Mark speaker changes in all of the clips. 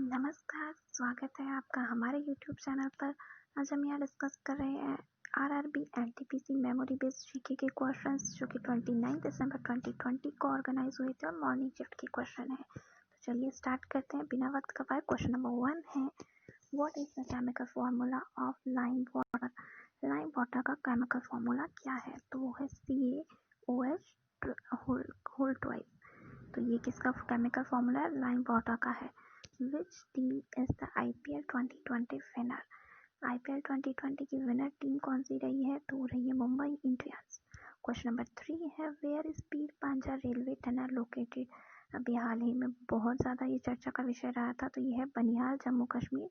Speaker 1: नमस्कार, स्वागत है आपका हमारे YouTube चैनल पर। आज हम यहाँ डिस्कस कर रहे हैं RRB NTPC memory based GK के क्वेश्चंस जो कि 29 दिसंबर 2020 को ऑर्गेनाइज हुए थे और मॉर्निंग शिफ्ट के क्वेश्चन है। तो चलिए स्टार्ट करते हैं बिना वक्त गवाए। क्वेश्चन नंबर 1 है, what is the chemical formula of lime water. Lime water का केमिकल फॉर्मूला क्या है? तो वो है CaOH होल ट्वाइस। तो ये किसका केमिकल फॉर्मूला है? लाइम वाटर का है। Which team is the IPL 2020 winner? IPL 2020 की विनर टीम कौन सी रही है? तो वो रही है मुंबई इंडियंस। क्वेश्चन नंबर 3 है, where is Pir Panja railway tunnel located. अभी हाल ही में बहुत ज़्यादा ये चर्चा का विषय रहा था। तो ये है बनिहाल, जम्मू कश्मीर,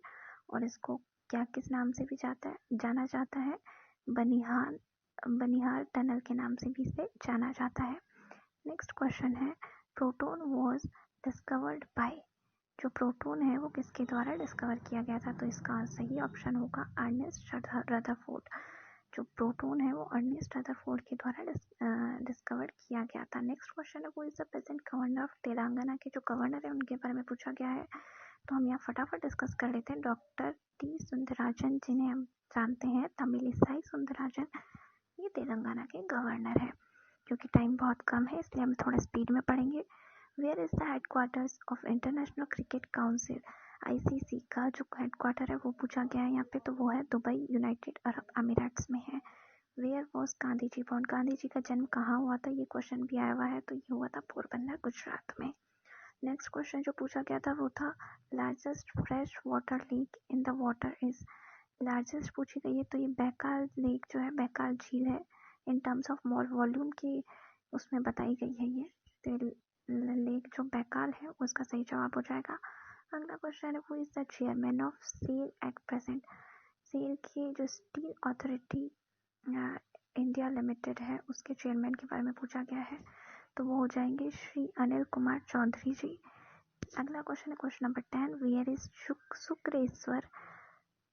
Speaker 1: और इसको क्या किस नाम से भी जाना जाता है? बनिहाल टनल के नाम से भी इसे जाना जाता है। नेक्स्ट क्वेश्चन है, प्रोटॉन वॉज डिस्कवर्ड बाय। जो प्रोटॉन है वो किसके द्वारा डिस्कवर किया गया था? तो इसका सही ऑप्शन होगा अर्नेस्ट रदरफोर्ड। जो प्रोटॉन है वो अर्नेस्ट रदरफोर्ड के द्वारा डिस्कवर किया गया था। नेक्स्ट क्वेश्चन है, वो is the present governor of Telangana. के जो गवर्नर है उनके बारे में पूछा गया है। तो हम यहाँ फटाफट डिस्कस कर लेते हैं। डॉक्टर टी सुंदराजन, जिन्हें हम जानते हैं तमिलिसाई सुंदराजन, ये तेलंगाना के गवर्नर है। क्योंकि टाइम बहुत कम है इसलिए हम थोड़ा स्पीड में पढ़ेंगे। Where is the headquarters of International Cricket Council. ICC का जो हेडक्वार्टर है वो पूछा गया है यहाँ पे। तो वो है दुबई, यूनाइटेड अरब अमीराट्स में है। Where was Gandhi ji born. Gandhi ji का जन्म कहाँ हुआ था? ये क्वेश्चन भी आया हुआ है। तो ये हुआ था पोरबंदर, गुजरात में। नेक्स्ट क्वेश्चन जो पूछा गया था वो था, largest fresh water lake in the water is. Largest पूछी गई है तो ये बैकाल लेक जो है, बैकाल झील है। इन टर्म्स ऑफ वॉल्यूम की उसमें बताई गई है ये। तो लेक जो बैकाल है उसका सही जवाब हो जाएगा। अगला क्वेश्चन है, वो is the chairman of SAIL at present. SAIL की जो स्टील अथॉरिटी इंडिया लिमिटेड है उसके चेयरमैन के बारे में पूछा गया है। तो वो हो जाएंगे श्री अनिल कुमार चौधरी जी। अगला क्वेश्चन है question number 10, where is Shukreshwar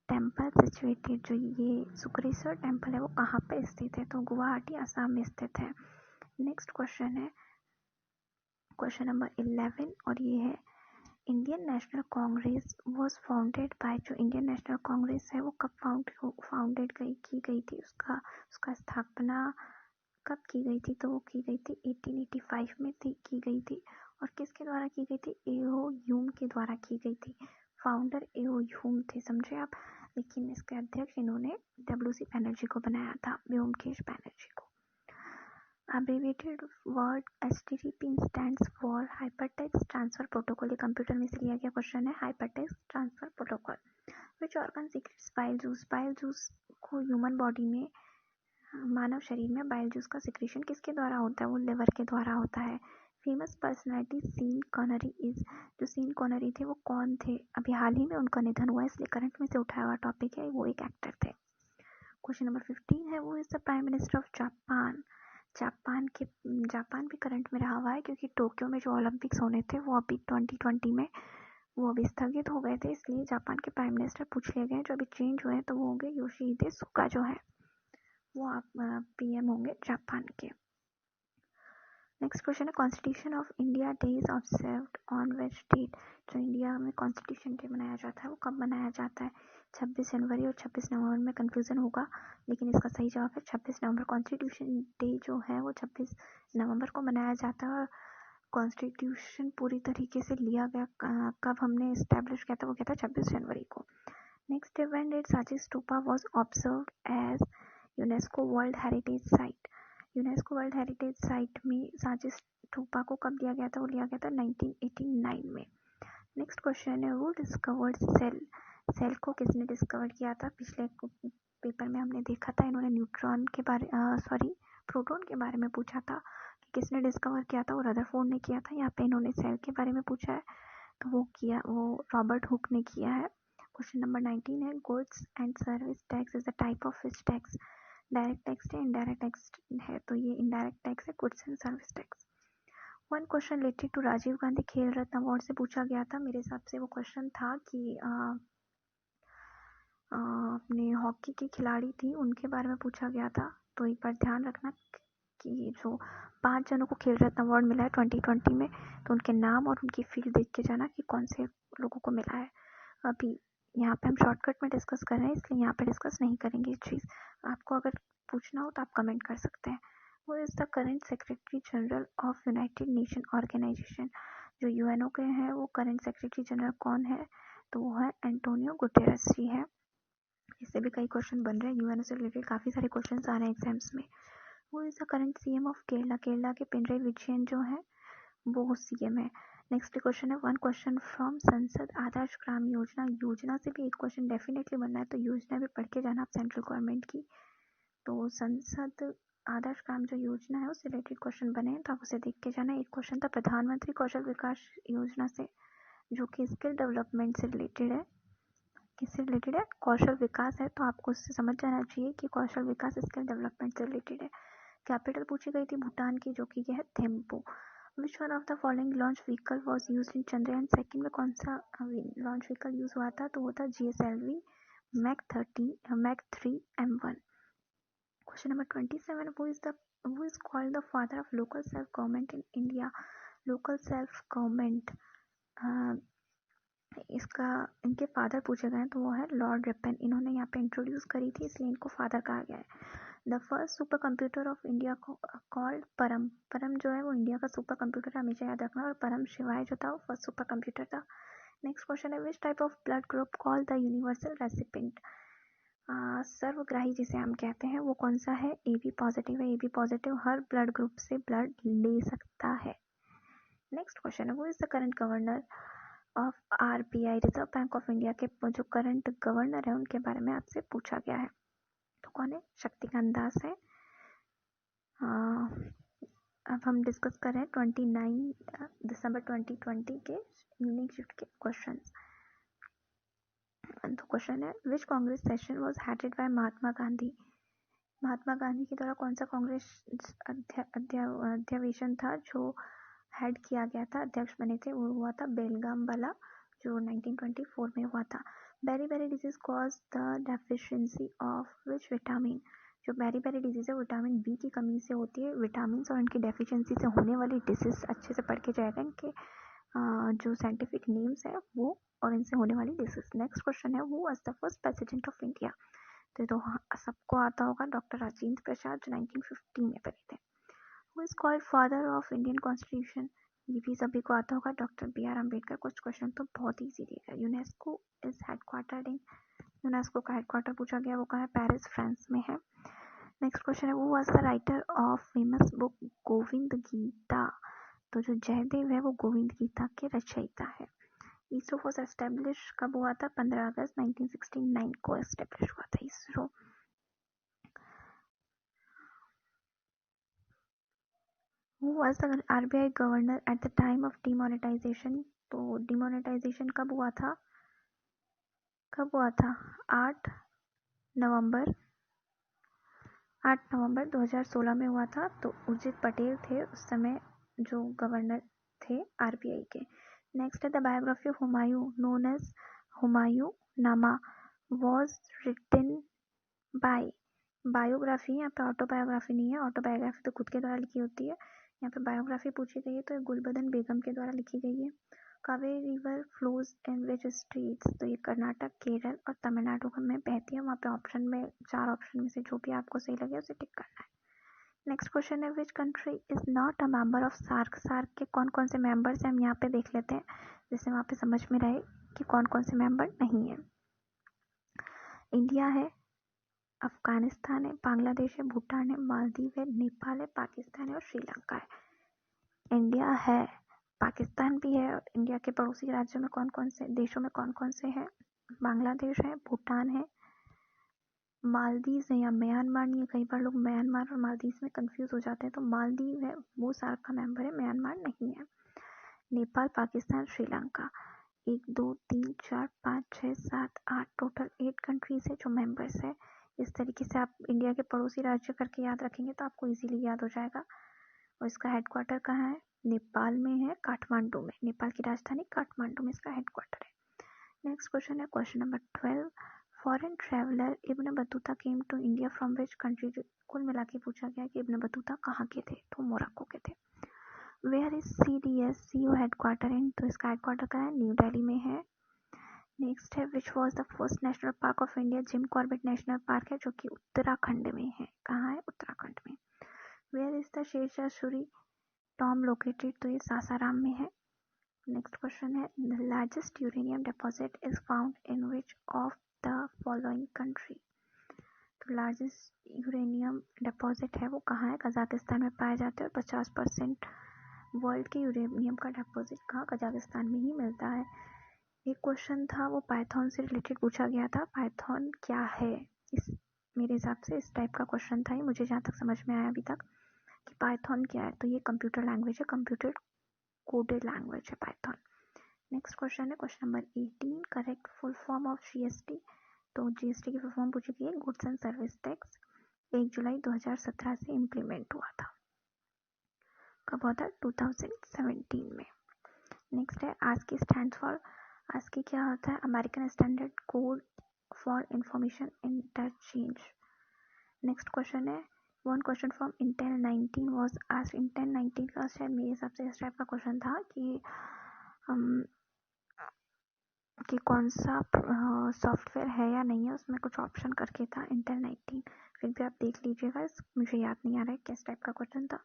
Speaker 1: temple situated. जो ये शुक्रेश्वर टेम्पल है वो कहाँ पे स्थित है? तो गुवाहाटी, असम में स्थित है। नेक्स्ट क्वेश्चन है क्वेश्चन नंबर 11, और ये है, Indian national Congress was founded by. जो इंडियन नेशनल कांग्रेस है वो कब फाउंडेड की गई थी? उसका स्थापना कब की गई थी? तो वो की गई थी 1885 में की गई थी। और किसके द्वारा की गई थी? एओ ह्यूम के द्वारा की गई थी। फाउंडर एओ ह्यूम थे, समझे आप। लेकिन इसके अध्यक्ष इन्होंने WC बैनर्जी को बनाया था, व्योमकेश बैनर्जी को। Abbreviated word HTTP stands for hypertext transfer protocol. ये कंप्यूटर में से लिया गया क्वेश्चन है, hypertext transfer protocol. Which organ secrets bile juice. Bile juice को ह्यूमन बॉडी में, मानव शरीर में बाइल जूस का सिक्रेशन किसके द्वारा होता है? वो लिवर के द्वारा होता है। Famous personality Sean Connery is. जो सीन कॉनरी थे वो कौन थे? अभी हाल ही में उनका निधन हुआ है इसलिए करंट में से उठाया हुआ टॉपिक है। वो एक एक्टर थे। क्वेश्चन नंबर 15 है, वो is the prime minister of Japan. Japan भी करंट में रहा हुआ है क्योंकि टोक्यो में जो ओलंपिक्स होने थे वो अभी 2020 में वो अभी स्थगित हो गए थे, इसलिए जापान के प्राइम मिनिस्टर पूछ लिए गए। जो अभी चेंज हुए हैं तो वो होंगे योशिहिदे सुगा, जो है वो आप PM होंगे जापान के। नेक्स्ट क्वेश्चन है, constitution of India day is observed on which date. जो इंडिया में कॉन्स्टिट्यूशन डे मनाया जाता है वो कब मनाया जाता है? 26 जनवरी और 26 नवंबर में कंफ्यूजन होगा, लेकिन इसका सही जवाब है 26 नवंबर। कॉन्स्टिट्यूशन डे जो है वो 26 नवंबर को मनाया जाता है। और कॉन्स्टिट्यूशन पूरी तरीके से लिया गया कब हमने इस्टेब्लिश किया था? वो किया था 26 जनवरी को। नेक्स्ट इवेंट इट साची stupa was observed as UNESCO world heritage site. UNESCO world heritage site में सांची स्तूपा को कब लिया गया था? वो लिया गया था 1989 में। नेक्स्ट क्वेश्चन है, वो डिस्कवर्ड सेल। सेल को किसने डिस्कवर किया था? पिछले पेपर में हमने देखा था, इन्होंने प्रोटॉन के बारे में पूछा था कि किसने डिस्कवर किया था? वो रदरफोर्ड ने किया था। यहाँ पे इन्होंने सेल के बारे में पूछा है तो वो रॉबर्ट हुक ने किया है। क्वेश्चन नंबर 19 है, goods and service tax is the type of which tax. Direct tax है, इनडायरेक्ट टैक्स है। तो ये इनडायरेक्ट टैक्स है, goods and service tax. One question related to Rajiv Gandhi Khel Ratna award से पूछा गया था। मेरे हिसाब से वो क्वेश्चन था कि अपने हॉकी की खिलाड़ी थी उनके बारे में पूछा गया था। तो एक बार ध्यान रखना कि जो 5 जनों को खेल रत्न अवार्ड मिला है 2020 में, तो उनके नाम और उनकी फील्ड देख के जाना कि कौन से लोगों को मिला है। अभी यहाँ पे हम शॉर्टकट में डिस्कस कर रहे हैं, इसलिए यहाँ पे डिस्कस नहीं करेंगे ये चीज़। आपको अगर पूछना हो तो आप कमेंट कर सकते हैं। वो is the current secretary general of United Nation Organisation. जो यूएनओ के हैं वो करंट सेक्रेटरी जनरल कौन है, तो वो है एंटोनियो गुटेरेस जी है। इससे भी कई क्वेश्चन बन रहे हैं, यूएनओ से रिलेटेड काफ़ी सारे क्वेश्चन आ रहे हैं एग्जाम्स में। वो is the current CM of Kerala. Kerala के पिनराई विजयन जो है वो सीएम है। नेक्स्ट क्वेश्चन है, वन क्वेश्चन फ्रॉम संसद आदर्श ग्राम योजना। योजना से भी एक क्वेश्चन डेफिनेटली बनना है, तो योजना भी पढ़ के जाना आप सेंट्रल गवर्नमेंट की। तो संसद आदर्श ग्राम जो योजना है उससे रिलेटेड क्वेश्चन बने हैं, तो आप उसे देख के जाना। एक क्वेश्चन था प्रधानमंत्री कौशल विकास योजना से, जो कि स्किल डेवलपमेंट से रिलेटेड है। किससे रिलेटेड है? कौशल विकास है, तो आपको उससे समझ जाना चाहिए कि कौशल विकास स्किल डेवलपमेंट से रिलेटेड है। कैपिटल पूछी गई थी भूटान की, जो कि है Thimphu. Which one of the following launch vehicle was use in Chandrayaan second में कौन सा लॉन्च व्हीकल यूज हुआ था, तो वो था GSLV मैक 3 M1। Question number 27, who is called the father of local self government in India? Local self government इसका इनके फादर पूछे गए हैं, तो वो है लॉर्ड रिपन। इन्होंने यहाँ पे इंट्रोड्यूस करी थी, इसलिए इनको फादर कहा गया है। The first super computer of India called परम। परम जो है वो इंडिया का सुपर कंप्यूटर हमेशा याद रखना, और परम शिवाय जो था वो फर्स्ट सुपर कंप्यूटर था। नेक्स्ट क्वेश्चन है, which type of blood group called the universal recipient? सर्वग्राही जिसे हम कहते हैं वो कौन सा है? AB पॉजिटिव है। AB पॉजिटिव हर ब्लड ग्रुप से ब्लड ले सकता है। नेक्स्ट क्वेश्चन है, वो is the current governor of RBI Reserve Bank of India के जो करंट गवर्नर है उनके बारे में आपसे पूछा गया है, तो कौन है? शक्तिकांत दास है। अब हम डिस्कस कर रहे हैं 29 दिसंबर 2020 के इवनिंग शिफ्ट के क्वेश्चन। तो क्वेश्चन है, which Congress session was headed by Mahatma Gandhi? Mahatma Gandhi के द्वारा कौन सा कांग्रेस अधिवेशन था जो हेड किया गया था, अध्यक्ष बने थे? वो हुआ था बेलगाम वाला, जो 1924 में हुआ था। Beri disease cause the deficiency of which vitamin? जो बेरी डिजीज है विटामिन बी की कमी से होती है। विटामिन और इनकी डेफिशिएंसी से होने वाली डिजीज अच्छे से पढ़ के जाएगा, इनके जो साइंटिफिक नेम्स है वो और इनसे होने वाली डिजीज। नेक्स्ट क्वेश्चन है, who was the first president of India? तो सबको आता होगा, डॉक्टर राजेंद्र प्रसाद, जो 1950 में बने थे। Who is called father of Indian constitution? ये भी सभी को आता होगा, डॉक्टर BR अम्बेडकर। कुछ क्वेश्चन तो बहुत ईजी दिया है। UNESCO is headquartered in, UNESCO का हेडक्वार्टर पूछा गया, वो कहाँ है? पेरिस, फ्रांस में है। नेक्स्ट क्वेश्चन है, who was the writer of famous book Govind Gita? तो जो जयदेव है वो गोविंद गीता के रचयिता है। इसरो फॉर एस्टेब्लिश कब हुआ था? 15 अगस्त 1969 को एस्टेब्लिश हुआ था ISRO. Who was the RBI governor at the time of demonetisation? तो डिमोनेटाइजेशन कब हुआ था? 8 नवंबर 2016 में हुआ था। तो उर्जित पटेल थे उस समय जो गवर्नर थे RBI के। नेक्स्ट है, the biography of Humayun known as Humayun nama was written by. Biography, यहाँ पे ऑटोबायोग्राफी नहीं है, ऑटोबायोग्राफी तो खुद के द्वारा लिखी होती है, यहाँ पे बायोग्राफी पूछी गई है, तो गुलबदन बेगम के द्वारा लिखी गई है। Kaveri river flows in which states? तो ये कर्नाटक, केरल और तमिलनाडु में बहती है। वहाँ पे ऑप्शन में 4 ऑप्शन में से जो भी आपको सही लगे उसे टिक करना है। नेक्स्ट क्वेश्चन है, which country is not a member of SAARC? SAARC के कौन कौन से मेंबर्स हैं हम यहाँ पे देख लेते हैं, जिससे वहाँ पे समझ में रहे कि कौन कौन से मेंबर नहीं है। इंडिया है, अफगानिस्तान है, बांग्लादेश है, भूटान है, मालदीव है, नेपाल है, पाकिस्तान है और श्रीलंका है। इंडिया है, पाकिस्तान भी है, और इंडिया के पड़ोसी राज्यों में कौन कौन से देशों में कौन कौन से हैं? बांग्लादेश है, भूटान है, मालदीव है या म्यांमार नहीं है, कई बार लोग म्यांमार और मालदीव में कंफ्यूज हो जाते हैं, तो मालदीव है वो सार्क का मेंबर है, म्यांमार नहीं है। नेपाल, पाकिस्तान, श्रीलंका, 1 2 3 4 5 6 7 8 टोटल 8 कंट्रीज है जो मेंबर्स है। इस तरीके से आप इंडिया के पड़ोसी राज्य करके याद रखेंगे तो आपको इजीली याद हो जाएगा। और इसका हेडक्वार्टर कहाँ है? नेपाल में है, काठमांडू में। नेपाल की राजधानी काठमांडू में इसका हेडक्वार्टर है। नेक्स्ट क्वेश्चन है, question number 12, foreign traveller Ibn Battuta came to India from which country, कुल मिला के पूछा गया कि इब्न बतूता कहाँ के थे, तो मोरक्को के थे। Where is CDSCO headquarter in, तो इसका हेडक्वार्टर कहाँ है, न्यू दिल्ली में है। नेक्स्ट है which was the first national park of India, Jim Corbett national park है जो कि उत्तराखंड में है। कहाँ है, उत्तराखंड में। Where is the Sher Shah Suri tomb located, तो ये सासाराम में है। नेक्स्ट क्वेश्चन है the largest uranium deposit is found in which of the following country, तो लार्जेस्ट यूरेनियम डिपॉजिट है वो कहाँ है, कजाकिस्तान में पाया जाता है। 50% वर्ल्ड के यूरेनियम का डिपॉजिट कहाँ, कजाकिस्तान में ही मिलता है। एक क्वेश्चन था वो पाइथन से रिलेटेड पूछा गया था, पाइथन क्या है, इस मेरे हिसाब से इस टाइप का क्वेश्चन था ये, मुझे जहाँ तक समझ में आया अभी तक कि पाइथन क्या है, तो ये कंप्यूटर लैंग्वेज है, कंप्यूटर कोडेड लैंग्वेज है पाइथन। नेक्स्ट क्वेश्चन है question number 18, correct full form of GST, तो GST की फुल फॉर्म पूछी गई है गुड्स एंड सर्विस टैक्स, 1 जुलाई 2017 से इम्प्लीमेंट हुआ था। कब हुआ था, 2017 में। नेक्स्ट है ASCII स्टैंड्स फॉर, ASCII क्या होता है, American Standard Code for Information Interchange. Next question है one question from Intel 19 was asked, Intel 19 का शायद मेरे हिसाब से इस टाइप का क्वेश्चन था कि कौन सा सॉफ्टवेयर है या नहीं है, उसमें कुछ ऑप्शन करके था इंटेल 19, फिर भी आप देख लीजिएगा, मुझे याद नहीं आ रहा है किस टाइप का क्वेश्चन था।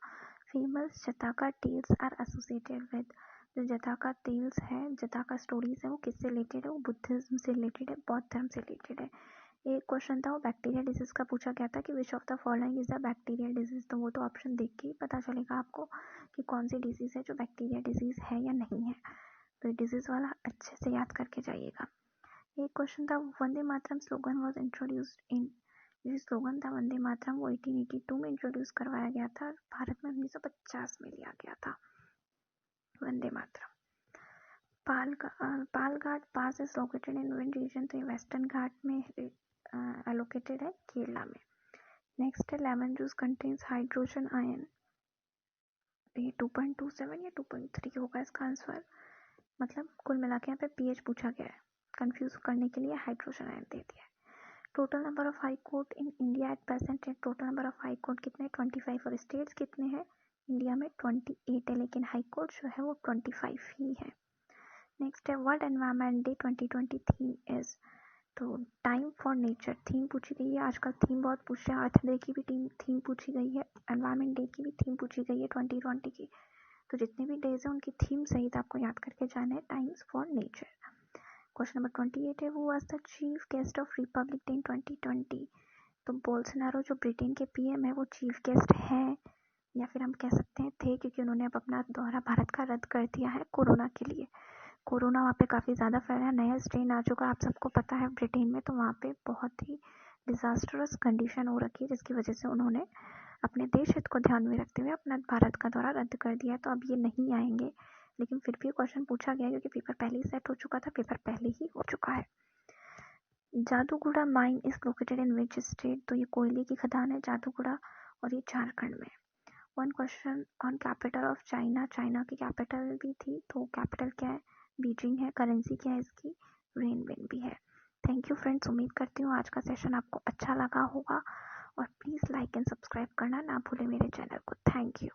Speaker 1: Famous Jataka tales are associated with, जो जताका टेल्स है, जताका स्टोरीज है वो किससे रिलेटेड है, वो बुद्धिज्म से रिलेटेड है, बौद्ध धर्म से रिलेटेड है। एक क्वेश्चन था वो बैक्टीरियल डिजीज का पूछा गया था कि विच of the following is the bacterial disease, तो वो तो ऑप्शन देख के ही पता चलेगा आपको कि कौन सी डिजीज है जो बैक्टीरियल डिजीज है या नहीं है, तो डिजीज वाला अच्छे से याद करके जाइएगा। एक क्वेश्चन था वंदे मातरम स्लोगन वॉज इंट्रोड्यूस्ड इन, ये स्लोगन था वंदे मातरम वो 1882 में इंट्रोड्यूस करवाया गया था, भारत में 1950 में लिया गया था Vande Mataram. Palghat pass is located in which region, तो ये वेस्टर्न घाट में एलोकेटेड है, केरला में। नेक्स्ट है lemon juice contains hydrogen ion, ये 2.27 या 2.3 होगा इसका आंसर, मतलब कुल मिला के यहाँ पे pH पूछा गया है, कंफ्यूज करने के लिए हाइड्रोजन आयन दे दिया है। Total number of high court in India at present है, total number of high court कितने, 25, और स्टेट्स कितने हैं, इंडिया में 28 है, लेकिन हाई कोर्ट जो है वो 25 ही है। नेक्स्ट है world environment day 2020 theme is, तो टाइम फॉर नेचर थीम पूछी गई है, आजकल थीम बहुत पूछ रहे हैं, अर्थ डे की भी थीम पूछी गई है, एनवायरनमेंट डे की भी थीम पूछी गई है 2020 की, तो जितने भी डेज हैं उनकी थीम सहित आपको याद करके जाना है, times for nature. Question number 28 है वो was the chief guest of Republic day in 2020, तो बोल्सोनारो जो ब्रिटेन के PM है वो चीफ गेस्ट हैं, या फिर हम कह सकते हैं थे, क्योंकि उन्होंने अब अपना दौरा भारत का रद्द कर दिया है कोरोना के लिए। कोरोना वहाँ पे काफ़ी ज़्यादा फैला है, नया स्ट्रेन आ चुका है, आप सबको पता है ब्रिटेन में, तो वहाँ पे बहुत ही डिजास्टरस कंडीशन हो रखी है, जिसकी वजह से उन्होंने अपने देश हित को ध्यान में रखते हुए अपना भारत का दौरा रद्द कर दिया, तो अब ये नहीं आएंगे, लेकिन फिर भी क्वेश्चन पूछा गया क्योंकि पेपर पहले ही सेट हो चुका था, पेपर पहले ही हो चुका है। Jaduguda mine is located in which state, तो ये कोयले की खदान है जादूगुड़ा, और ये झारखंड में। One question on capital of China, China की कैपिटल भी थी, तो कैपिटल क्या है, बीजिंग है, करेंसी क्या है इसकी, रेनबिन भी है। थैंक यू फ्रेंड्स, उम्मीद करती हूँ आज का सेशन आपको अच्छा लगा होगा, और प्लीज़ लाइक एंड सब्सक्राइब करना ना भूलें मेरे चैनल को। Thank you.